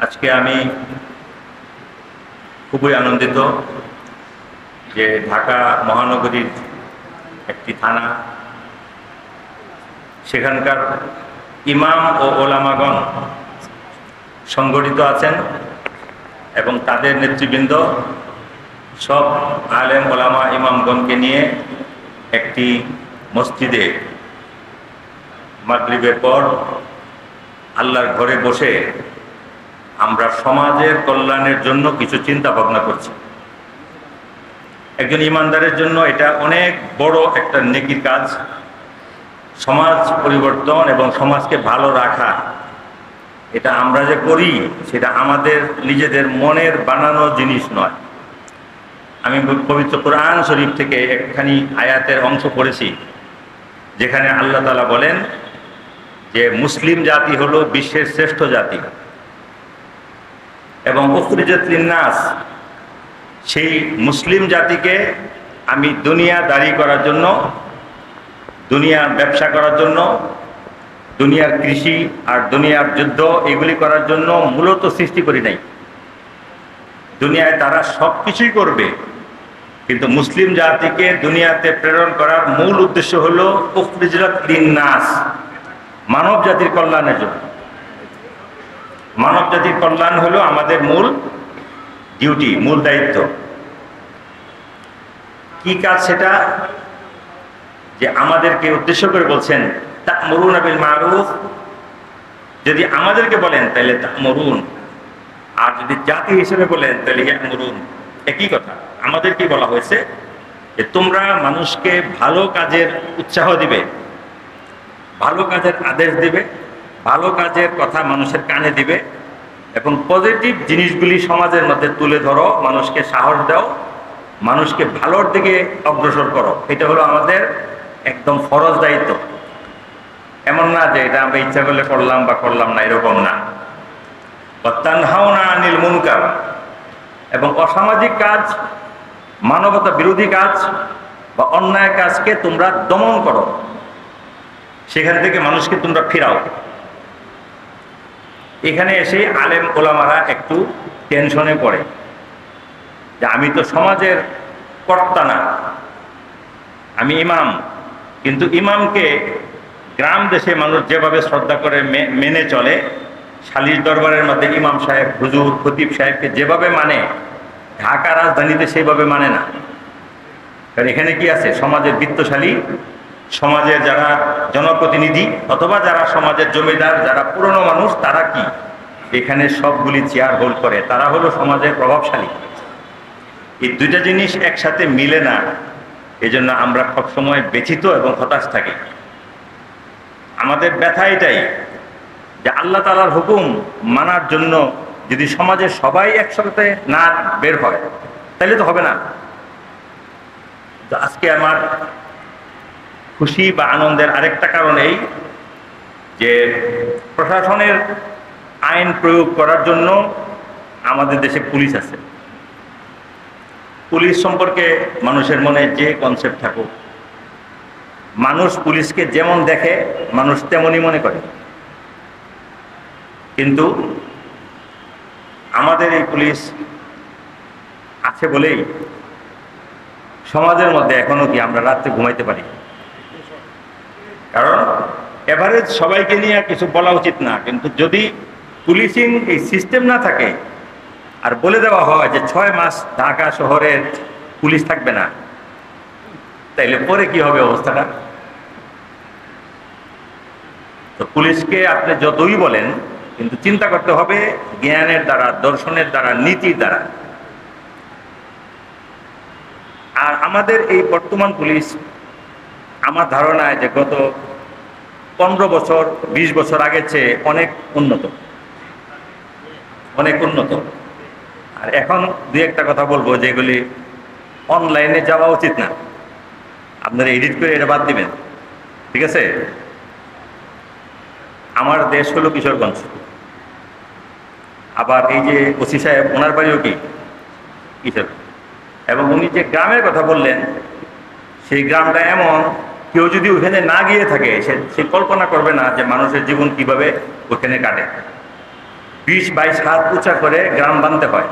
আজকে আমি খুবই আনন্দিত যে ঢাকা মহানগরীর একটি থানা, সেখানকার ইমাম ও ওলামাগণ সংগঠিত আছেন এবং তাদের নেতৃবৃন্দ সব আলেম ওলামা ইমামগণকে নিয়ে একটি মসজিদে মাগরিবের পর আল্লাহর ঘরে বসে আমরা সমাজের কল্যাণের জন্য কিছু চিন্তা ভাবনা করছি। একজন ইমানদারের জন্য এটা অনেক বড় একটা নেকির কাজ। সমাজ পরিবর্তন এবং সমাজকে ভালো রাখা, এটা আমরা যে করি সেটা আমাদের নিজেদের মনের বানানো জিনিস নয়। আমি পবিত্র কোরআন শরীফ থেকে একখানি আয়াতের অংশ পড়েছি, যেখানে আল্লাহ তাআলা বলেন যে মুসলিম জাতি হলো বিশ্বের শ্রেষ্ঠ জাতি এবং উখরিজাত লিন্নাস, সেই মুসলিম জাতিকে আমি দুনিয়াদারি করার জন্য, দুনিয়ার ব্যবসা করার জন্য, দুনিয়ার কৃষি আর দুনিয়ার যুদ্ধ এগুলি করার জন্য মূলত সৃষ্টি করি নাই। দুনিয়ায় তারা সব কিছুই করবে, কিন্তু মুসলিম জাতিকে দুনিয়াতে প্রেরণ করার মূল উদ্দেশ্য হলো উখরিজাত লিন্নাস, মানব জাতির কল্যাণের জন্য। মানব জাতির কল্যাণ হলো আমাদের মূল ডিউটি, মূল দায়িত্ব। কি কাজ সেটা? যে আমাদেরকে উদ্দেশ্য করে বলছেন তা'মুরুনা বিল মারুফ। যদি আমাদেরকে বলেন তাহলে তা'মুরুন, আর যদি জাতি হিসেবে বলেন তাহলে ইয়া'মুরুন, একই কথা। আমাদেরকে বলা হয়েছে যে তোমরা মানুষকে ভালো কাজের উৎসাহ দিবে, ভালো কাজের আদেশ দিবে, ভালো কাজের কথা মানুষের কানে দিবে এবং পজিটিভ জিনিসগুলি সমাজের মধ্যে তুলে ধরো, মানুষকে সাহস দাও, মানুষকে ভালোর দিকে অগ্রসর করো। এটা হলো আমাদের একদম ফরজ দায়িত্ব। এমন না যে এটা আমরা ইচ্ছা করলে করলাম বা করলাম না, এরকম না। তানহাউনা আনিল মুনকার, এবং অসামাজিক কাজ, মানবতা বিরোধী কাজ বা অন্যায় কাজকে তোমরা দমন করো, সেখান থেকে মানুষকে তোমরা ফিরাও। এখানে এসে আলেম ওলামারা একটু টেনশনে পড়ে যে আমি তো সমাজের কর্তা না, আমি ইমাম। কিন্তু ইমামকে গ্রাম দেশে মানুষ যেভাবে শ্রদ্ধা করে মেনে চলে, সালিশ দরবারের মধ্যে ইমাম সাহেব, হুজুর, খতিব সাহেবকে যেভাবে মানে, ঢাকা রাজধানীতে সেইভাবে মানে না। কারণ এখানে কি আছে? সমাজের বিত্তশালী, সমাজের যারা জনপ্রতিনিধি অথবা যারা সমাজের জমিদার, যারা পুরনো মানুষ, তারা কি এখানে সবগুলি চেয়ার হোল্ড করে, তারা হলো সমাজের প্রভাবশালী। এই দুইটা জিনিস একসাথে মিলে না, এজন্য আমরা সবসময় ব্যথিত এবং হতাশ থাকি। আমাদের ব্যথা এটাই যে আল্লাহ তাআলার হুকুম মানার জন্য যদি সমাজের সবাই একসাথে না বের হয় তাহলে তো হবে না। আজকে আমার খুশি বা আনন্দের আরেকটা কারণ এই যে প্রশাসনের আইন প্রয়োগ করার জন্য আমাদের দেশে পুলিশ আছে। পুলিশ সম্পর্কে মানুষের মনে যে কনসেপ্ট থাকুক, মানুষ পুলিশকে যেমন দেখে মানুষ তেমনই মনে করে। কিন্তু আমাদের এই পুলিশ আছে বলেই সমাজের মধ্যে এখনো কি আমরা রাত্রে ঘুমাইতে পারি। কারণ এভারেজ সবাইকে নিয়ে কিছু বলা উচিত না, কিন্তু যদি পুলিশিং এই সিস্টেম না থাকে আর বলে দেওয়া হয় যে 6 মাস ঢাকা শহরের পুলিশ থাকবে না, তাইলে পরে কি হবে অবস্থাটা? তো পুলিশকে আপনি যতই বলেন, কিন্তু চিন্তা করতে হবে জ্ঞানের দ্বারা, দর্শনের দ্বারা, নীতির দ্বারা। আর আমাদের এই বর্তমান পুলিশ, আমার ধারণায় যে গত 15 বছর 20 বছর আগের চেয়ে অনেক উন্নত, অনেক উন্নত। আর এখন দুই একটা কথা বলবো যেগুলি অনলাইনে যাওয়া উচিত না, আপনারা এডিট করে এটা বাদ দিবেন, ঠিক আছে? আমার দেশ হলো কিশোরগঞ্জ। আবার এই যে ওসি সাহেব, ওনার বাড়িও কি কিশোর। এবং উনি যে গ্রামের কথা বললেন, সেই গ্রামটা এমন, কেউ যদি ওখানে না গিয়ে থাকে সে কল্পনা করবে না যে মানুষের জীবন কিভাবে ওখানে কাটে। 20-22 হাত উঁচা করে গ্রাম বানতে হয়।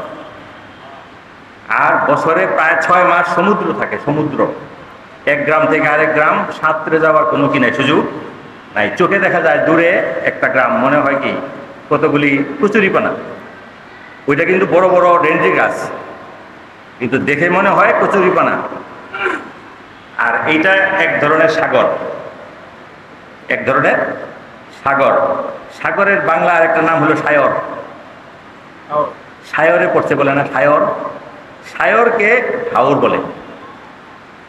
আর বছরে প্রায় 6 মাস সমুদ্র থাকে, সমুদ্র। এক গ্রাম থেকে আরেক গ্রাম সাঁতরে যাওয়ার কোনো কি নাই, সুযোগ নাই। চোখে দেখা যায় দূরে একটা গ্রাম, মনে হয় কি কতগুলি কচুরিপানা। ওইটা কিন্তু বড় বড় ডেন্ড্রি গাছ, কিন্তু দেখে মনে হয় কচুরিপানা। আর এইটা এক ধরনের সাগর, এক ধরনের সাগর। সাগরের বাংলা আরেকটা নাম হলো সায়র। সায়রে পড়ছে বলে না, সায়র। সায়রকে হাওর বলে।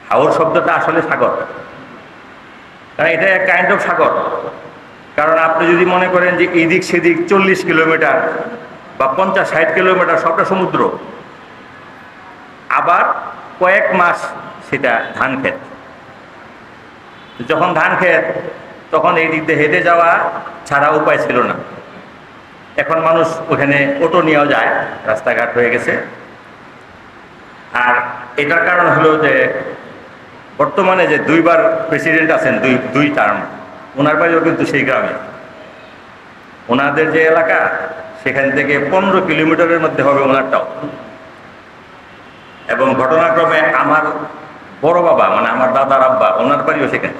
হাওর শব্দটা আসলে সাগর, কারণ এটা এক কাইন্ড অফ সাগর। কারণ আপনি যদি মনে করেন যে এদিক সেদিক 40 কিলোমিটার বা 50-60 কিলোমিটার সবটা সমুদ্র, আবার কয়েক মাস সেটা ধান ক্ষেত। যখন ধান ক্ষেত, তখন এই দিক দিয়ে হেঁটে যাওয়া ছাড়া উপায় ছিল না। এখন মানুষ ওখানে অটো নিয়েও যায়, রাস্তাঘাট হয়ে গেছে। আর এটার কারণ হলো যে বর্তমানে যে 2বার প্রেসিডেন্ট আছেন, দুই টার্ম, ওনার বাড়িও কিন্তু সেই গ্রামে। ওনাদের যে এলাকা, সেখান থেকে 15 কিলোমিটারের মধ্যে হবে ওনারটাও। এবং ঘটনাক্রমে আমার বড় বাবা, মানে আমার দাদার আব্বা, ওনার বাড়িও সেখানে।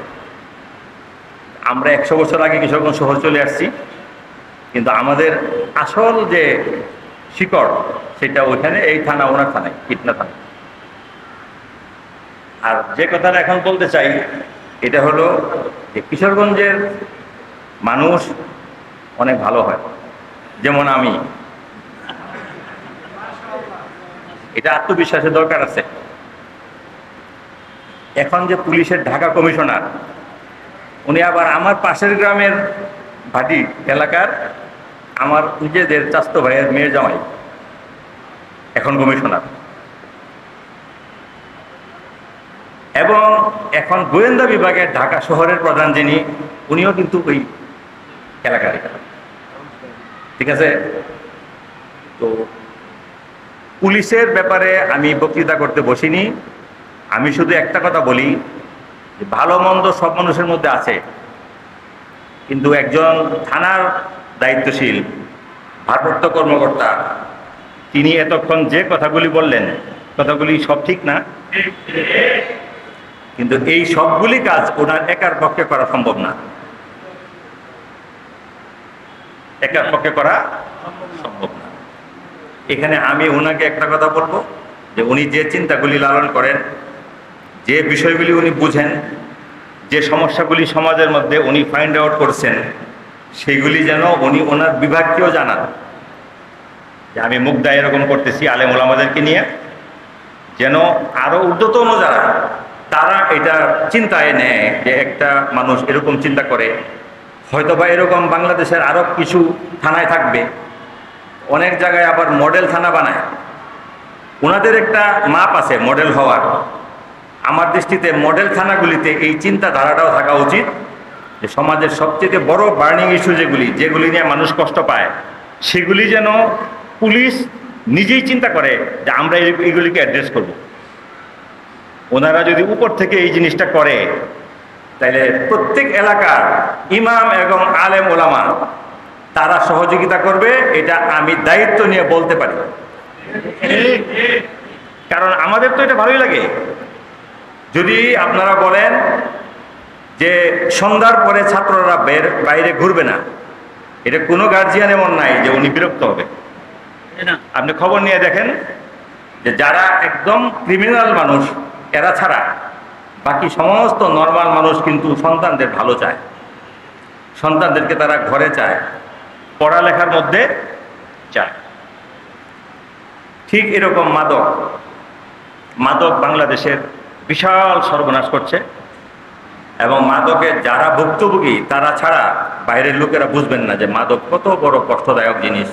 আমরা 100 বছর আগে কিশোরগঞ্জ শহর চলে আসছি, কিন্তু আমাদের আসল যে শিকড় সেটা ওইখানে, এই থানা, ওনার থানায়, কিটনা থানা। আর যে কথাটা এখন বলতে চাই, এটা হলো যে কিশোরগঞ্জের মানুষ অনেক ভালো হয়, যেমন আমি। এটা আত্মবিশ্বাসের দরকার আছে। এখন যে পুলিশের ঢাকা কমিশনার, উনি আবার আমার পাশের গ্রামের ভাটি এলাকার আমার নিজেদের চাচাতো ভাইয়ের মেয়ের জামাই, এখন কমিশনার। এবং এখন গোয়েন্দা বিভাগের ঢাকা শহরের প্রধান যিনি, উনিও কিন্তু ওই এলাকারই। ঠিক আছে? তো পুলিশের ব্যাপারে আমি বক্তৃতা করতে বসিনি। আমি শুধু একটা কথা বলি যে ভালো মন্দ সব মানুষের মধ্যে আছে, কিন্তু একজন থানার দায়িত্বশীল ভারপ্রাপ্ত কর্মকর্তা, তিনি এতক্ষণ যে কথাগুলি বললেন, কথাগুলি সব ঠিক না, কিন্তু এই সবগুলি কাজ ওনার একার পক্ষে করা সম্ভব না। একার পক্ষে করা সম্ভব না। এখানে আমি ওনাকে একটা কথা বলবো যে উনি যে চিন্তাগুলি লালন করেন, যে বিষয়গুলি উনি বুঝেন, যে সমস্যাগুলি সমাজের মধ্যে উনি ফাইন্ড আউট করছেন, সেগুলি যেন উনি ওনার বিভাগকেও জানান যে আমি মুগদা এরকম করতেছি আলেম ওলামাদেরকে নিয়ে, যেন আরো ঊর্ধ্বতন যারা, তারা এটা চিন্তায় নেয় যে একটা মানুষ এরকম চিন্তা করে, হয়তোবা এরকম বাংলাদেশের আরো কিছু থানায় থাকবে। অনেক জায়গায় আবার মডেল থানা বানায়, ওনাদের একটা মাপ আছে মডেল হওয়ার। আমার দৃষ্টিতে মডেল থানাগুলিতে এই চিন্তাধারাটাও থাকা উচিত যে সমাজের সবচেয়ে বড় বার্নিং ইস্যু যেগুলি নিয়ে মানুষ কষ্ট পায়, সেগুলি যেন পুলিশ নিজেই চিন্তা করে যে আমরা এইগুলিকে অ্যাড্রেস করব। ওনারা যদি উপর থেকে এই জিনিসটা করে, তাহলে প্রত্যেক এলাকার ইমাম এবং আলেম ওলামা তারা সহযোগিতা করবে, এটা আমি দায়িত্ব নিয়ে বলতে পারি। কারণ আমাদের তো এটা ভালোই লাগে। যদি আপনারা বলেন যে সন্ধ্যার পরে ছাত্ররা বাইরে ঘুরবে না, এটা কোনো গার্জিয়ান এমন নাই যে উনি বিরক্ত হবে। আপনি খবর নিয়ে দেখেন যে যারা একদম ক্রিমিনাল মানুষ, এরা ছাড়া বাকি সমস্ত নর্মাল মানুষ কিন্তু সন্তানদের ভালো চায়, সন্তানদেরকে তারা ঘরে চায়, পড়ালেখার মধ্যে চায়। ঠিক এরকম মাদক বাংলাদেশের বিশাল সর্বনাশ করছে, এবং মাদকের যারা ভুক্তভোগী তারা ছাড়া বাইরের লোকেরা বুঝবেন না যে মাদক কত বড় কষ্টদায়ক জিনিস।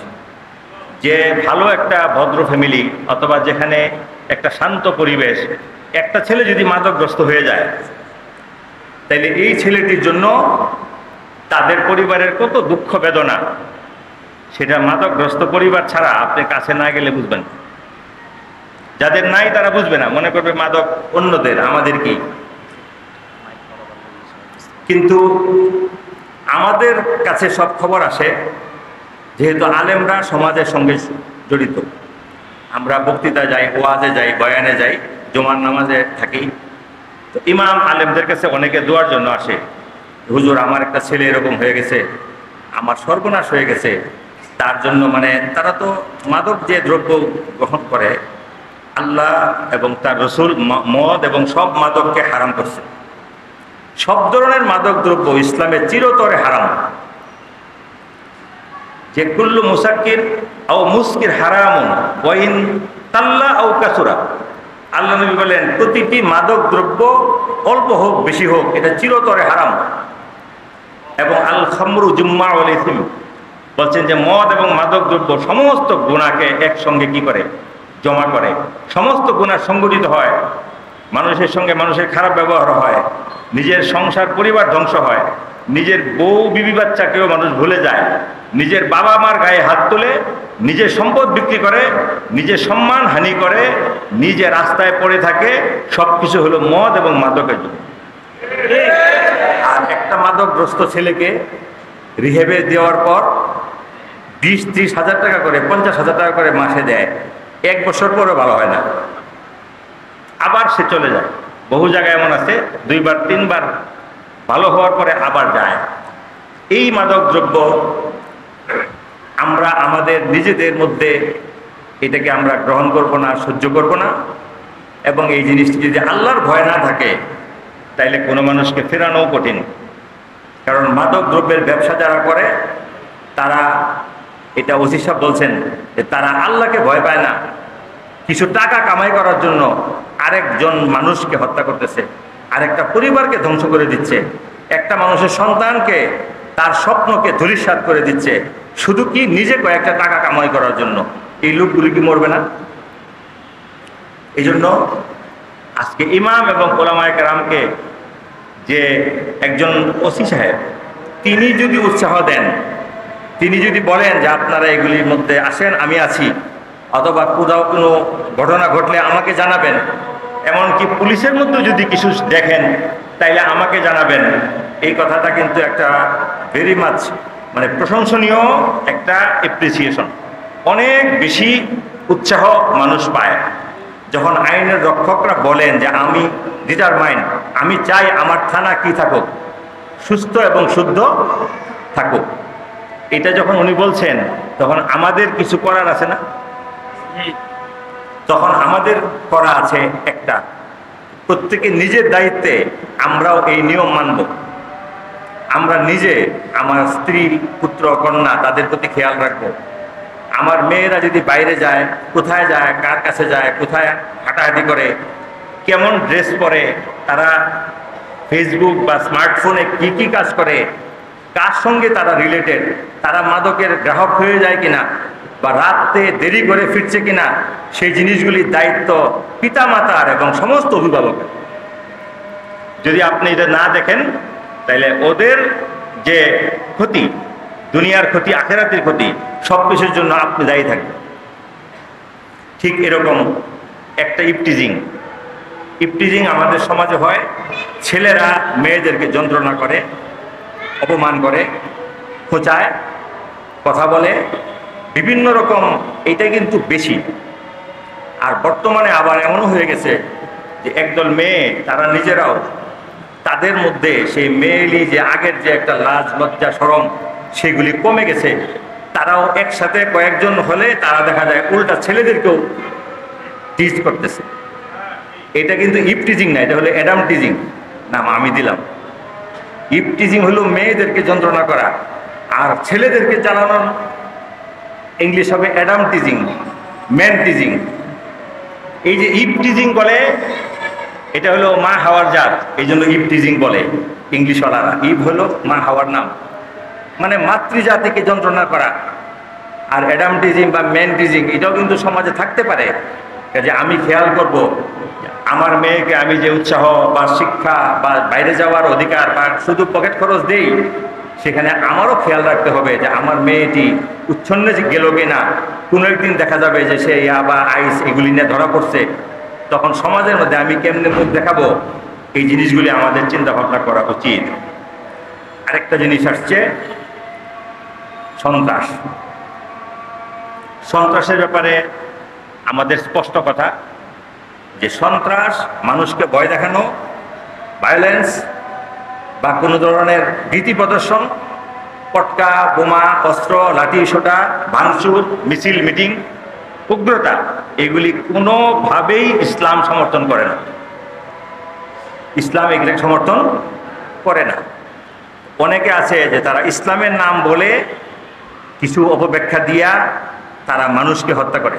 যে ভালো একটা ভদ্র ফ্যামিলি অথবা যেখানে একটা শান্ত পরিবেশ, একটা ছেলে যদি মাদকগ্রস্ত হয়ে যায়, তাইলে এই ছেলেটির জন্য তাদের পরিবারের কত দুঃখ বেদনা, সেটা মাদকগ্রস্ত পরিবার ছাড়া আপনি কাছে না গেলে বুঝবেন। যাদের নাই তারা বুঝবে না, মনে করবে মাদক অন্যদের, আমাদের কি। কিন্তু আমাদের কাছে সব খবর আসে যেহেতু আলেমরা সমাজের সঙ্গে জড়িত, আমরা বক্তৃতা যাই, ওয়াজে যাই, বয়ানে যাই, জুমার নামাজে থাকি, তো ইমাম আলেমদের কাছে অনেকে দোয়ার জন্য আসে, হুজুর আমার একটা ছেলে এরকম হয়ে গেছে, আমার সর্বনাশ হয়ে গেছে, তার জন্য মানে তারা তো মাদক যে দ্রব্য গ্রহণ করে, আল্লাহ এবং তার রসুল মদ এবং সব মাদককে হারাম করছে। সব ধরনের মাদক দ্রব্য ইসলামের চিরতরে হারাম। যে কুল্লু মুসাক্কির আও মুস্কির হারামুন ওয়াইন তাল্লা আও কাসুরা, আল্লাহ নবী বলেন প্রতিটি মাদক দ্রব্য অল্প হোক বেশি হোক এটা চিরতরে হারাম। এবং আল খামরু জুম্মাউল ইসম, বলছেন যে মদ এবং মাদক দ্রব্য সমস্ত গুনাহকে একসঙ্গে কি করে, জমা করে। সমস্ত গুনাহ সংগঠিত হয়, মানুষের সঙ্গে মানুষের খারাপ ব্যবহার হয়, নিজের সংসার পরিবার ধ্বংস হয়, নিজের বউ বিবি বাচ্চাকেও মানুষ ভুলে যায়, নিজের বাবা মার গায়ে হাত তোলে, নিজের সম্পদ বিক্রি করে, নিজের সম্মান হানি করে, নিজে রাস্তায় পড়ে থাকে। সব কিছু হলো মদ এবং মাদকের জন্য। আর একটা মাদকগ্রস্ত ছেলেকে রিহেবে দেওয়ার পর 20-30 হাজার টাকা করে, 50,000 টাকা করে মাসে দেয়, 1 বছর পরে ভালো হয় না, আবার সে চলে যায়। বহু জায়গায় এমন আছে 2বার 3বার ভালো হওয়ার পরে আবার যায়। এই মাদক দ্রব্য আমরা আমাদের নিজেদের মধ্যে এটাকে আমরা গ্রহণ করব না, সহ্য করব না। এবং এই জিনিসটি যদি আল্লাহর ভয় না থাকে তাইলে কোনো মানুষকে ফেরানোও কঠিন। কারণ মাদক দ্রব্যের ব্যবসা যারা করে তারা, এটা ওসি সাহেব বলছেন যে তারা আল্লাহকে ভয় পায় না, কিছু টাকা কামাই করার জন্য আরেকজন মানুষকে হত্যা করতেছে, আরেকটা পরিবারকে ধ্বংস করে দিচ্ছে, একটা মানুষের সন্তানকে, তার স্বপ্নকে ধূলিসাৎ করে দিচ্ছে, শুধু কি নিজে কয়েকটা টাকা কামাই করার জন্য। এই লোকগুলি কি মরবে না? এই জন্য আজকে ইমাম এবং ওলামায়ে কেরামকে যে একজন ওসি সাহেব তিনি যদি উৎসাহ দেন, তিনি যদি বলেন যে আপনারা এগুলির মধ্যে আসেন, আমি আছি, অথবা কোথাও কোনো ঘটনা ঘটলে আমাকে জানাবেন, এমনকি পুলিশের মধ্যে যদি কিছু দেখেন তাইলে আমাকে জানাবেন, এই কথাটা কিন্তু একটা ভেরি মাচ মানে প্রশংসনীয় একটা অ্যাপ্রিসিয়েশন। অনেক বেশি উৎসাহ মানুষ পায় যখন আইনের রক্ষকরা বলেন যে আমি ডিটারমাইন্ড, আমি চাই আমার থানা কি থাকুক, সুস্থ এবং শুদ্ধ থাকুক। এটা যখন উনি বলছেন তখন আমাদের কিছু করার আছে না? তখন আমাদের করা আছে একটা, প্রত্যেকে নিজের দায়িত্বে আমরাও এই নিয়ম মানব। আমরা নিজে, আমার স্ত্রী, পুত্র, কন্যা, তাদের প্রতি খেয়াল রাখবো। আমার মেয়েরা যদি বাইরে যায়, কোথায় যায়, কার কাছে যায়, কোথায় হাঁটাহাঁটি করে, কেমন ড্রেস পরে, তারা ফেসবুক বা স্মার্টফোনে কি কি কাজ করে, কার সঙ্গে তারা রিলেটেড, তারা মাদকের গ্রাহক হয়ে যায় কিনা, বা রাতে দেরি করে ফিরছে কিনা, সেই জিনিসগুলির দায়িত্ব পিতামাতার এবং সমস্ত অভিভাবকের। যদি আপনি এটা না দেখেন তাহলে ওদের যে ক্ষতি, দুনিয়ার ক্ষতি, আখেরাতের ক্ষতি, সব কিছুর জন্য আপনি দায়ী থাকবেন। ঠিক এরকম একটা ইপটিজিং আমাদের সমাজে হয়। ছেলেরা মেয়েদেরকে যন্ত্রণা করে, অপমান করে, খোঁচায়, কথা বলে, বিভিন্ন রকম। এটা কিন্তু বেশি। আর বর্তমানে আবার এমনও হয়ে গেছে যে একদল মেয়ে, তারা নিজেরাও, তাদের মধ্যে সেই মেয়েলি যে আগের যে একটা লাজ লজ্জা শরম, সেগুলি কমে গেছে। তারাও একসাথে কয়েকজন হলে তারা দেখা যায় উল্টা ছেলেদেরকেও টিজ করতেছে। এটা কিন্তু ইপটিজিং না, এটা হলো অ্যাডাম টিজিং নাম আমি দিলাম। ইপটিজিং হলো মেয়েদেরকে যন্ত্রণা করা, আর ছেলেদেরকে চালানোর ইংলিশ হবে অ্যাডাম টিজিং, ম্যান টিজিং। এই যে ইপটিজিং বলে, এটা হলো মা হাওয়ার জাত, এই জন্য ইপটিজিং বলে ইংলিশওয়ালারা। ইভ হলো মা হাওয়ার নাম, মানে মাতৃজাতিকে যন্ত্রণা করা। আর অ্যাডাম টিজিং বা ম্যান টিজিং এটাও কিন্তু সমাজে থাকতে পারে। যে আমি খেয়াল করব আমার মেয়েকে আমি যে উৎসাহ বা শিক্ষা বা বাইরে যাওয়ার অধিকার বা শুধু পকেট খরচ দেই, সেখানে আমারও খেয়াল রাখতে হবে যে আমার মেয়েটি উচ্ছন্নে গেল কিনা। কোনো একদিন দেখা যাবে যে সে বা আইস এগুলি নিয়ে ধরা পড়ছে, তখন সমাজের মধ্যে আমি কেমনে মুখ দেখাবো, এই জিনিসগুলি আমাদের চিন্তা ভাবনা করা উচিত। আরেকটা জিনিস আসছে সন্ত্রাস। সন্ত্রাসের ব্যাপারে আমাদের স্পষ্ট কথা যে সন্ত্রাস মানুষকে ভয় দেখানো, ভায়োলেন্স বা কোনো ধরনের ভীতি প্রদর্শন, পটকা, বোমা, অস্ত্র, লাঠি সোটা, ভাঙচুর, মিছিল, মিটিং, উগ্রতা, এগুলি কোনোভাবেই ইসলাম সমর্থন করে না। ইসলাম এগুলি সমর্থন করে না। অনেকে আছে যে তারা ইসলামের নাম বলে কিছু অপব্যাখ্যা দিয়া তারা মানুষকে হত্যা করে।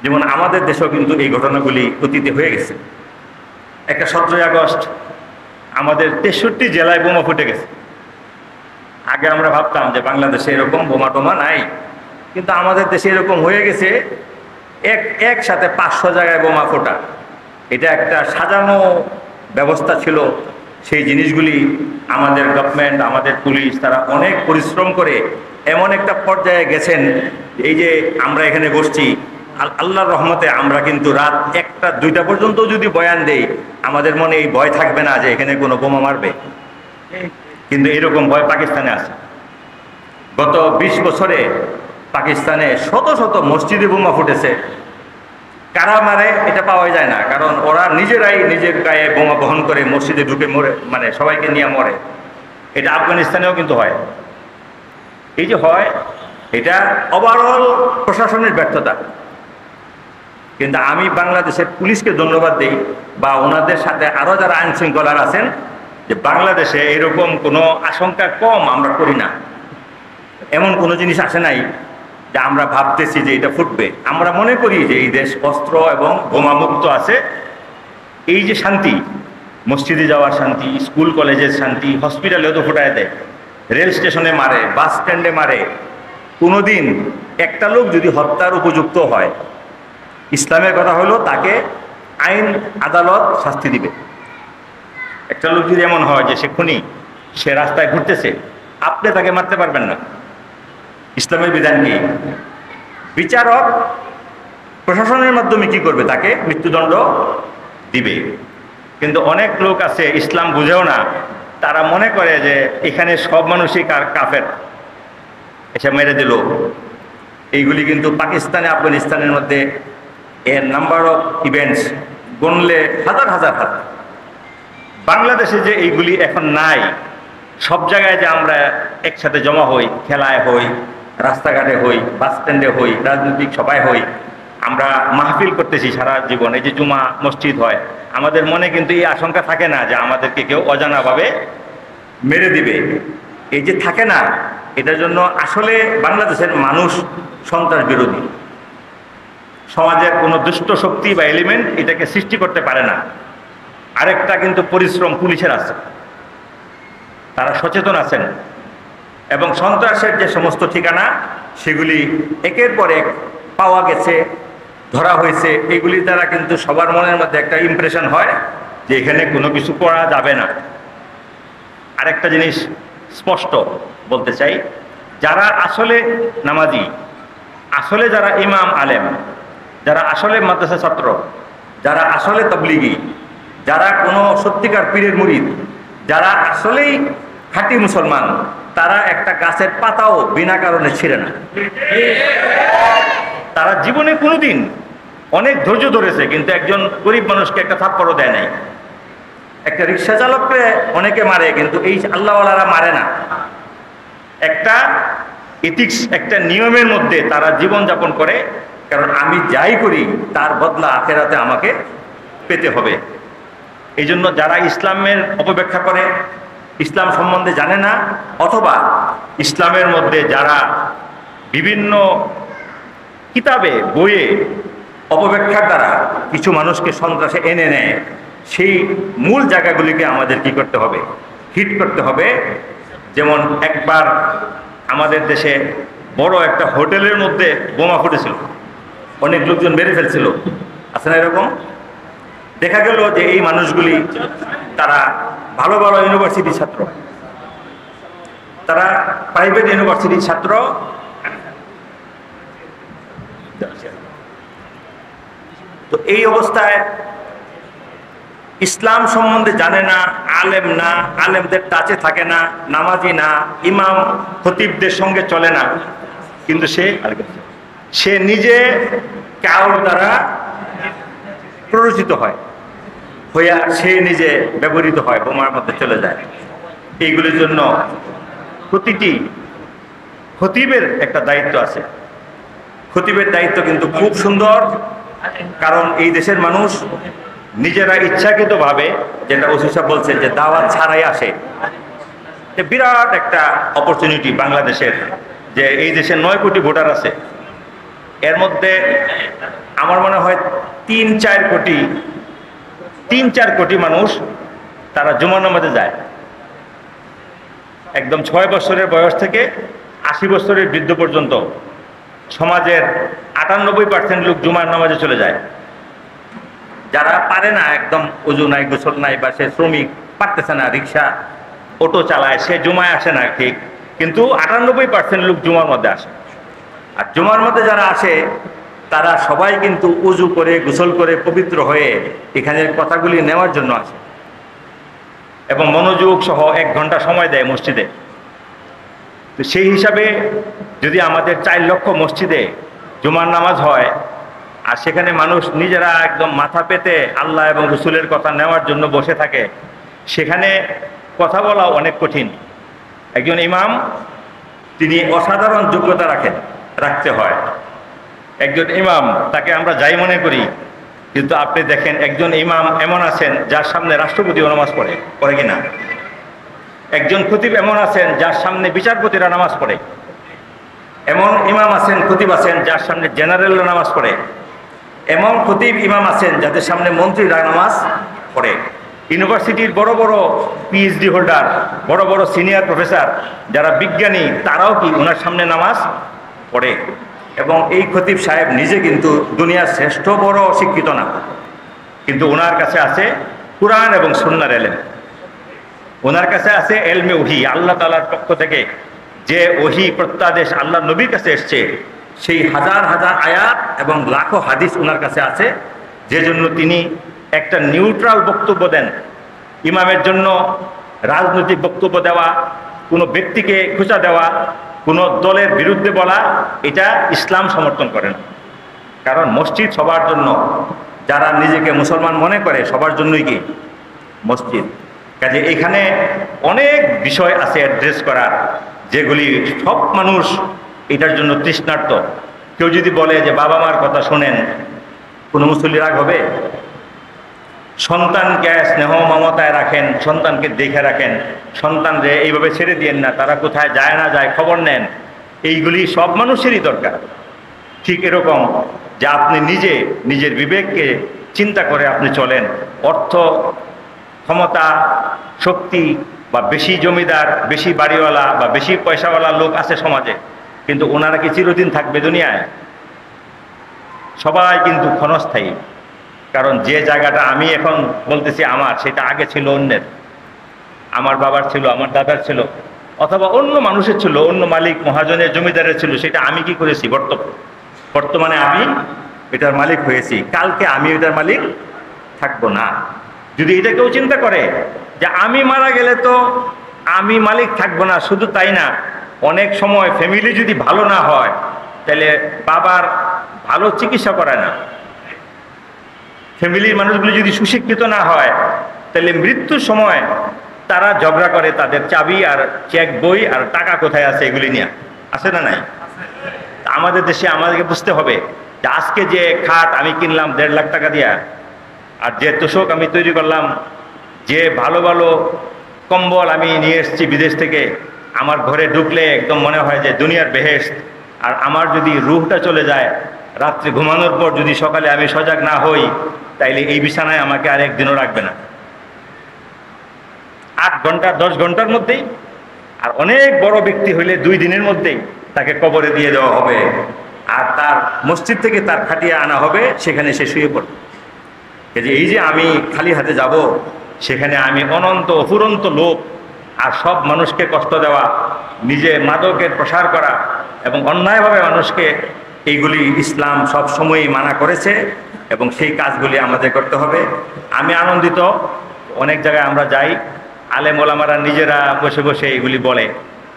যেমন আমাদের দেশেও কিন্তু এই ঘটনাগুলি অতীতে হয়ে গেছে। একটা 17ই আগস্ট আমাদের 63 জেলায় বোমা ফুটে গেছে। আগে আমরা ভাবতাম যে বাংলাদেশে এরকম বোমা টোমা নাই, কিন্তু আমাদের দেশে এরকম হয়ে গেছে একসাথে 500 জায়গায় বোমা ফোটা। এটা একটা সাজানো ব্যবস্থা ছিল। সেই জিনিসগুলি আমাদের গভর্নমেন্ট, আমাদের পুলিশ, তারা অনেক পরিশ্রম করে এমন একটা পর্যায়ে গেছেন। এই যে আমরা এখানে বসছি, আল্লাহর রহমতে আমরা কিন্তু রাত 1টা 2টা পর্যন্ত যদি বয়ান দেই, আমাদের মনে এই ভয় থাকবে না যে এখানে কোনো বোমা মারবে। কিন্তু এরকম ভয় পাকিস্তানে আছে। গত 20 বছরে পাকিস্তানে শত শত মসজিদে বোমা ফুটেছে। কারা মারে এটা পাওয়া যায় না, কারণ ওরা নিজেরাই নিজের গায়ে বোমা বহন করে মসজিদে ঢুকে মরে, মানে সবাইকে নিয়ে মরে। এটা আফগানিস্তানেও কিন্তু হয়। এই যে হয়, এটা ওভারঅল প্রশাসনের ব্যর্থতা। কিন্তু আমি বাংলাদেশের পুলিশকে ধন্যবাদ দিই, বা ওনাদের সাথে আরও যারা আইন শৃঙ্খলার আছেন, যে বাংলাদেশে এরকম কোনো আশঙ্কা কম আমরা করি না। এমন কোনো জিনিস আসে নাই যে আমরা ভাবতেছি যে এটা ফুটবে। আমরা মনে করি যে এই দেশ অস্ত্র এবং বোমা মুক্ত আছে। এই যে শান্তি, মসজিদে যাওয়ার শান্তি, স্কুল কলেজের শান্তি, হসপিটালেও তো ফুটায় দেয়, রেল স্টেশনে মারে, বাস স্ট্যান্ডে মারে। কোনোদিন একটা লোক যদি হত্যার উপযুক্ত হয়, ইসলামের কথা হলো তাকে আইন আদালত শাস্তি দিবে। একটা লোক যদি এমন হয় যে সে খুনি, সে রাস্তায় ঘুরতেছে, আপনি তাকে মারতে পারবেন না। ইসলামের বিধান কি? বিচারক প্রশাসনের মাধ্যমে কি করবে? তাকে মৃত্যুদণ্ড দিবে। কিন্তু অনেক লোক আছে ইসলাম বুঝেও না, তারা মনে করে যে এখানে সব মানুষই কাফের, এসে মেরে দিল। এইগুলি কিন্তু পাকিস্তানে, আফগানিস্তানের মধ্যে এর নাম্বার অফ ইভেন্টস গণলে হাজার হাজার হাজার। বাংলাদেশে যে এইগুলি এখন নাই, সব জায়গায় যে আমরা একসাথে জমা হই, খেলায় হই, রাস্তাঘাটে হই, বাস স্ট্যান্ডে হই, রাজনৈতিক সভায় হই, আমরা মাহফিল করতেছি সারা জীবন, এই যে জুমা মসজিদ হয়, আমাদের মনে কিন্তু এই আশঙ্কা থাকে না যে আমাদেরকে কেউ অজানাভাবে মেরে দিবে। এই যে থাকে না, এটার জন্য আসলে বাংলাদেশের মানুষ সন্ত্রাস বিরোধী। সমাজের কোনো দুষ্ট শক্তি বা এলিমেন্ট এটাকে সৃষ্টি করতে পারে না। আরেকটা কিন্তু পরিশ্রম পুলিশের আছে, তারা সচেতন আছেন, এবং সন্ত্রাসের যে সমস্ত ঠিকানা সেগুলি একের পর এক পাওয়া গেছে, ধরা হয়েছে। এগুলির দ্বারা কিন্তু সবার মনের মধ্যে একটা ইমপ্রেশন হয় যে এখানে কোনো কিছু করা যাবে না। আরেকটা জিনিস স্পষ্ট বলতে চাই, যারা আসলে নামাজি, আসলে যারা ইমাম আলেম, যারা আসলে মাদ্রাসা ছাত্র, যারা আসলে তাবলিগি, যারা কোনো সত্যিকার পীরের মুরিদ, যারা আসলেই খাঁটি মুসলমান, তারা একটা গাছের পাতাও বিনা কারণে ছিঁড়ে না। তারা জীবনে কোনোদিন অনেক ধৈর্য ধরেছে, কিন্তু একজন গরিব মানুষকে একটা থাপ্পড়ও দেয় নাই। একটা রিক্সা চালককে অনেকে মারে, কিন্তু এই আল্লাহওয়ালারা মারে না। একটা ইথিক্স, একটা নিয়মের মধ্যে তারা জীবনযাপন করে, কারণ আমি যাই করি তার বদলা আখেরাতে আমাকে পেতে হবে। এই জন্য যারা ইসলামের অপব্যাখ্যা করে, ইসলাম সম্বন্ধে জানে না, অথবা ইসলামের মধ্যে যারা বিভিন্ন কিতাবে বইয়ে অপব্যাখ্যার দ্বারা কিছু মানুষকে সন্ত্রাসে এনে নেয়, সেই মূল জায়গাগুলিকে আমাদের কি করতে হবে? হিট করতে হবে। যেমন একবার আমাদের দেশে বড় একটা হোটেলের মধ্যে বোমা ফুটেছিল, অনেক লোকজন মেরে ফেলছিল, আছে না এরকম? দেখা গেল যে এই মানুষগুলি তারা ভালো ভালো ইউনিভার্সিটির ছাত্র, তারা প্রাইভেট ইউনিভার্সিটির ছাত্র। তো এই অবস্থায় ইসলাম সম্বন্ধে জানে না, আলেম না, আলেমদের টাচে থাকে না, নামাজি না, ইমাম খতিবদের সঙ্গে চলে না, কিন্তু সে সে নিজে কারোর দ্বারা প্ররোচিত হয়, হইয়া সে নিজে ব্যবহৃত হয়, বোমার মধ্যে চলে যায়। এইগুলির জন্য প্রতিটি খতিবের একটা দায়িত্ব আছে। খতিবের দায়িত্ব কিন্তু খুব সুন্দর, কারণ এই দেশের মানুষ নিজেরা ইচ্ছাকৃতভাবে, যেটা ওসি সাহেব বলছেন যে দাওয়াত ছাড়াই আসে, বিরাট একটা অপরচুনিটি বাংলাদেশের, যে এই দেশে 9 কোটি ভোটার আছে, এর মধ্যে আমার মনে হয় 3-4 কোটি মানুষ তারা জুমার নামাজে যায়। একদম 6 বছরের বয়স থেকে 80 বছরের বৃদ্ধ পর্যন্ত সমাজের 98% লোক জুমার নামাজে চলে যায়। যারা পারে না, একদম ওযু নাই, গোসল নাই, বা সে শ্রমিক, পারতেছে না, রিক্সা অটো চালায়, সে জুমায় আসে না ঠিক, কিন্তু 98% লোক জুমার মধ্যে আসে। আর জুমার মধ্যে যারা আসে তারা সবাই কিন্তু উজু করে, গোসল করে, পবিত্র হয়ে এখানের কথাগুলি নেওয়ার জন্য আসে, এবং মনোযোগ সহ 1 ঘন্টা সময় দেয় মসজিদে। তো সেই হিসাবে যদি আমাদের 4 লক্ষ মসজিদে জুমার নামাজ হয়, আর সেখানে মানুষ নিজেরা একদম মাথা পেতে আল্লাহ এবং রসুলের কথা নেওয়ার জন্য বসে থাকে, সেখানে কথা বলা অনেক কঠিন। একজন ইমাম, তিনি অসাধারণ যোগ্যতা রাখতে হয়। একজন ইমাম, তাকে আমরা যাই মনে করি, কিন্তু আপনি দেখেন একজন ইমাম এমন আছেন যার সামনে রাষ্ট্রপতিও নামাজ পড়ে কিনা। একজন খতিব এমন আছেন যার সামনে বিচারপতিরা নামাজ পড়ে। এমন ইমাম আছেন, খতিব আছেন যার সামনে জেনারেলরা নামাজ পড়ে। এমন খতিব ইমাম আছেন যাদের সামনে মন্ত্রীরা নামাজ পড়ে। ইউনিভার্সিটির বড় বড় পিএইচডি হোল্ডার, বড় বড় সিনিয়র প্রফেসর যারা বিজ্ঞানী, তারাও কি ওনার সামনে নামাজ পড়ে। এবং এই খতিব সাহেব নিজে কিন্তু দুনিয়ার শ্রেষ্ঠ বড় শিক্ষিত না, কিন্তু ওনার কাছে আছে কুরআন এবং সুন্নাহর ইলম। ওনার কাছে আছে ইলমে ওহী, আল্লাহ তাআলার পক্ষ থেকে যে ওহী প্রত্যাদেশ আল্লাহ নবীর কাছে এসছে, সেই হাজার হাজার আয়াত এবং লাখো হাদিস ওনার কাছে আছে, যে জন্য তিনি একটা নিউট্রাল বক্তব্য দেন। ইমামের জন্য রাজনৈতিক বক্তব্য দেওয়া, কোনো ব্যক্তিকে খোঁচা দেওয়া, কোনো দলের বিরুদ্ধে বলা, এটা ইসলাম সমর্থন করে না। কারণ মসজিদ সবার জন্য, যারা নিজেকে মুসলমান মনে করে সবার জন্যই কি মসজিদ। কাজে এখানে অনেক বিষয় আছে অ্যাড্রেস করার, যেগুলি সব মানুষ এটার জন্য তৃষ্ণার্ত। কেউ যদি বলে যে বাবা মার কথা শোনেন, কোনো মুসল্লি রাগ হবে? সন্তানকে স্নেহ মমতায় রাখেন, সন্তানকে দেখে রাখেন, সন্তানরে এইভাবে ছেড়ে দিয়েন না, তারা কোথায় যায় না যায় খবর নেন। এইগুলি সব মানুষেরই দরকার। ঠিক এরকম যে আপনি নিজে নিজের বিবেককে চিন্তা করে আপনি চলেন। অর্থ, ক্ষমতা, শক্তি, বা বেশি জমিদার, বেশি বাড়িওয়ালা বা বেশি পয়সাওয়ালা লোক আছে সমাজে, কিন্তু ওনারা কি চিরদিন থাকবে দুনিয়ায়? সবাই কিন্তু ক্ষণস্থায়ী। কারণ যে জায়গাটা আমি এখন বলতেছি আমার, সেটা আগে ছিল অন্যের, আমার বাবার ছিল, আমার দাদার ছিল, অথবা অন্য মানুষের ছিল, অন্য মালিক মহাজনের জমিদারের ছিল। সেটা আমি কি করেছি? বর্তমানে আমি এটার মালিক হয়েছি, কালকে আমি এটার মালিক থাকবো না। যদি এটা কেউ চিন্তা করে যে আমি মারা গেলে তো আমি মালিক থাকবো না, শুধু তাই না, অনেক সময় ফ্যামিলি যদি ভালো না হয়, তাহলে বাবার ভালো চিকিৎসা করায় না। ফ্যামিলির মানুষগুলো যদি সুশিক্ষিত না হয়, তাহলে মৃত্যুর সময় তারা ঝগড়া করে তাদের চাবি আর চেক বই আর টাকা কোথায় আছে এগুলি নিয়ে। আছে না নাই? আমাদের দেশে আমাদেরকে বুঝতে হবে যে আজকে যে খাট আমি কিনলাম 1.5 লাখ টাকা দিয়া, আর যে তোষক আমি তৈরি করলাম, যে ভালো ভালো কম্বল আমি নিয়ে এসেছি বিদেশ থেকে, আমার ঘরে ঢুকলে একদম মনে হয় যে দুনিয়ার বেহেশত। আর আমার যদি রুহটা চলে যায়, রাত্রে ঘুমানোর পর যদি সকালে আমি সজাগ না হই, তাইলে এই বিছানায় আমাকে আর একদিনও রাখবে না। 8 ঘন্টা 10 ঘন্টার মধ্যেই, আর অনেক বড় ব্যক্তি হইলে 2 দিনের মধ্যেই তাকে কবরে দিয়ে দেওয়া হবে, আর তার মসজিদ থেকে তার খাটিয়ে আনা হবে, সেখানে সে শুয়ে পড়বে। এই যে আমি খালি হাতে যাব, সেখানে আমি অনন্ত অফুরন্ত লোভ আর সব মানুষকে কষ্ট দেওয়া, নিজে মাদকের প্রসার করা এবং অন্যায়ভাবে মানুষকে, এইগুলি ইসলাম সব সময়ই মানা করেছে, এবং সেই কাজগুলি আমাদের করতে হবে। আমি আনন্দিত, অনেক জায়গায় আমরা যাই, আলেম ওলামারা নিজেরা বসে বসে এগুলি বলে,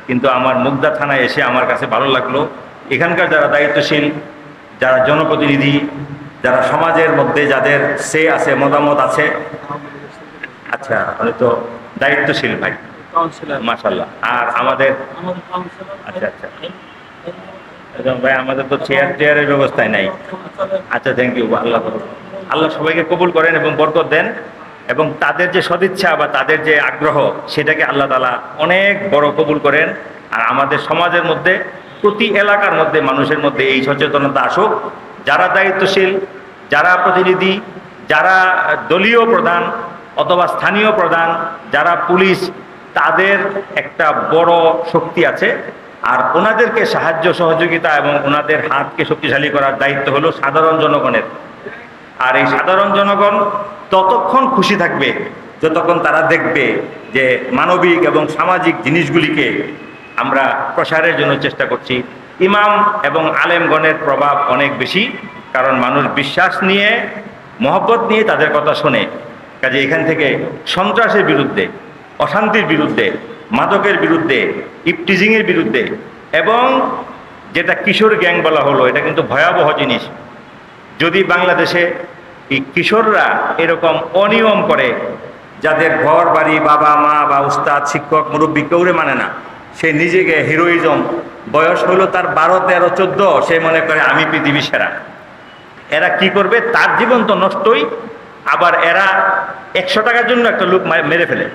কিন্তু আমার মুগদা থানায় এসে আমার কাছে ভালো লাগলো, এখানকার যারা দায়িত্বশীল যারা জনপ্রতিনিধি, যারা সমাজের মধ্যে যাদের সে আছে, মতামত আছে। আচ্ছা, আমি তো দায়িত্বশীল ভাই, মাশাআল্লাহ। আর আমাদের আচ্ছা আচ্ছা ভাই, আমাদের তো চেয়ারের ব্যবস্থায় নাই। আচ্ছা, থ্যাংক ইউ। আল্লাহ সবাইকে কবুল করেন এবং বরকত দেন, এবং তাদের যে সদিচ্ছা বা তাদের যে আগ্রহ সেটাকে আল্লাহ তাআলা অনেক বড় কবুল করেন। আর আমাদের সমাজের মধ্যে, প্রতি এলাকার মধ্যে, মানুষের মধ্যে এই সচেতনতা আসুক। যারা দায়িত্বশীল, যারা প্রতিনিধি, যারা দলীয় প্রধান অথবা স্থানীয় প্রধান, যারা পুলিশ, তাদের একটা বড় শক্তি আছে। আর ওনাদেরকে সাহায্য সহযোগিতা এবং ওনাদের হাতকে শক্তিশালী করার দায়িত্ব হলো সাধারণ জনগণের। আর এই সাধারণ জনগণ ততক্ষণ খুশি থাকবে যতক্ষণ তারা দেখবে যে মানবিক এবং সামাজিক জিনিসগুলিকে আমরা প্রসারের জন্য চেষ্টা করছি। ইমাম এবং আলেমগণের প্রভাব অনেক বেশি, কারণ মানুষ বিশ্বাস নিয়ে, মহব্বত নিয়ে তাদের কথা শোনে। কাজে এখান থেকে সন্ত্রাসের বিরুদ্ধে, অশান্তির বিরুদ্ধে, মাদকের বিরুদ্ধে, ইপটিজিংয়ের বিরুদ্ধে, এবং যেটা কিশোর গ্যাং বলা হলো, এটা কিন্তু ভয়াবহ জিনিস। যদি বাংলাদেশে এই কিশোররা এরকম অনিয়ম করে, যাদের ঘর বাড়ি, বাবা মা বা উস্তাদ, শিক্ষক, মুরব্বী কেউরে মানে না, সে নিজেকে হিরোইজম, বয়স হলো তার 12, 13, 14, সে মনে করে আমি পৃথিবী সেরা। এরা কি করবে? তার জীবন তো নষ্টই, আবার এরা 100 টাকার জন্য একটা লোক মেরে ফেলে।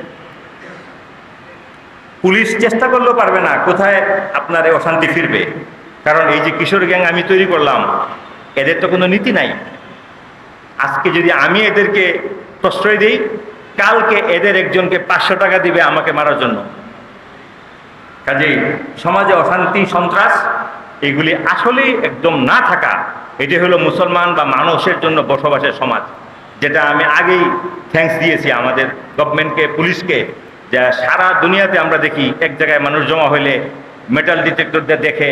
পুলিশ চেষ্টা করলেও পারবে না কোথায় আপনার এই অশান্তি ফিরবে। কারণ এই যে কিশোর গ্যাং আমি তৈরি করলাম, এদের তো কোনো নীতি নাই। আজকে যদি আমি এদেরকে প্রশ্রয় দিই, কালকে এদের একজনকে 500 টাকা দিবে আমাকে মারার জন্য। কাজেই সমাজে অশান্তি, সন্ত্রাস এগুলি আসলেই একদম না থাকা, এটি হলো মুসলমান বা মানুষের জন্য বসবাসের সমাজ। যেটা আমি আগেই থ্যাঙ্কস দিয়েছি আমাদের গভর্নমেন্টকে, পুলিশকে, যে সারা দুনিয়াতে আমরা দেখি এক জায়গায় মানুষ জমা হইলে মেটাল ডিটেক্টরদের দেখে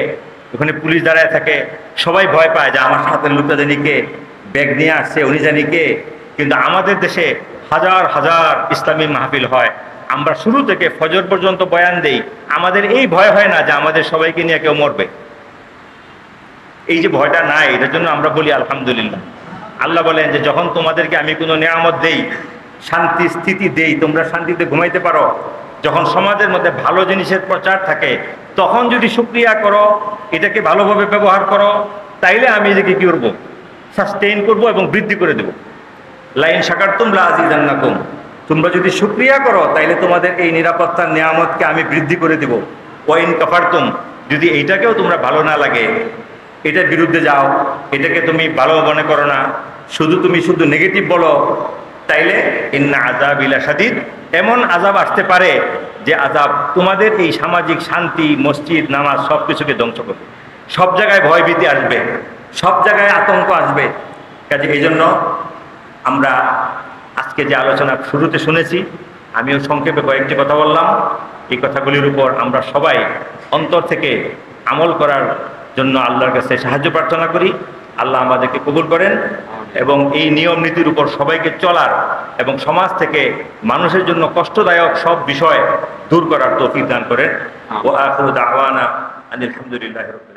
ওখানে পুলিশ দাঁড়ায় থাকে, সবাই ভয় পায় যে আমার সাথে লোকটা জানি কে, ব্যাগ নিয়ে আসছে উনি জানি কে। কিন্তু আমাদের দেশে হাজার হাজার ইসলামী মাহফিল হয়, আমরা শুরু থেকে ফজর পর্যন্ত বয়ান দেই, আমাদের এই ভয় হয় না যে আমাদের সবাইকে নিয়ে কেউ মরবে। এই যে ভয়টা নাই, এটার জন্য আমরা বলি আলহামদুলিল্লাহ। আল্লাহ বলেন যে যখন তোমাদেরকে আমি কোনো নিয়ামত দেই, শান্তি স্থিতি দেই, তোমরা শান্তিতে ঘুমাইতে পারো, যখন সমাজের মধ্যে ভালো জিনিসের প্রচার থাকে, তখন যদি শুকরিয়া করো, এটাকে ভালোভাবে ব্যবহার করো, তাইলে আমি এটাকে কি করবো? সাস্টেইন করবো এবং বৃদ্ধি করে দেবো। লাইন শাকারতুম লাযিদান্নাকুম, তোমরা যদি শুকরিয়া করো তাইলে তোমাদের এই নিরাপত্তার নিয়ামতকে আমি বৃদ্ধি করে দেব। ওয়াইন কাফারতুম, যদি এইটাকেও তোমরা ভালো না লাগে, এটার বিরুদ্ধে যাও, এটাকে তুমি ভালো মনে করো না, তুমি শুধু নেগেটিভ বলো, তাইলে ইন্না আযাবি লাশাদীদ, এমন আযাব আসতে পারে যে আযাব তোমাদের এই সামাজিক শান্তি, মসজিদ, নামাজ সব কিছুকে ধ্বংস করবে। সব জায়গায় ভয়ভীতি আসবে, সব জায়গায় আতঙ্ক আসবে। কাজে এই জন্য আমরা আজকে যে আলোচনা শুরুতে শুনেছি, আমিও সংক্ষেপে কয়েকটি কথা বললাম। এই কথাগুলির উপর আমরা সবাই অন্তর থেকে আমল করার জন্য আল্লাহর কাছে সাহায্য প্রার্থনা করি। আল্লাহ আমাদেরকে কবুল করেন এবং এই নিয়ম নীতির উপর সবাইকে চলার এবং সমাজ থেকে মানুষের জন্য কষ্টদায়ক সব বিষয় দূর করার তৌফিক দান করেন। ওয়া আখিরু দাওয়ানা আনিল হামদুলিল্লাহি রাব্বিল আলামিন।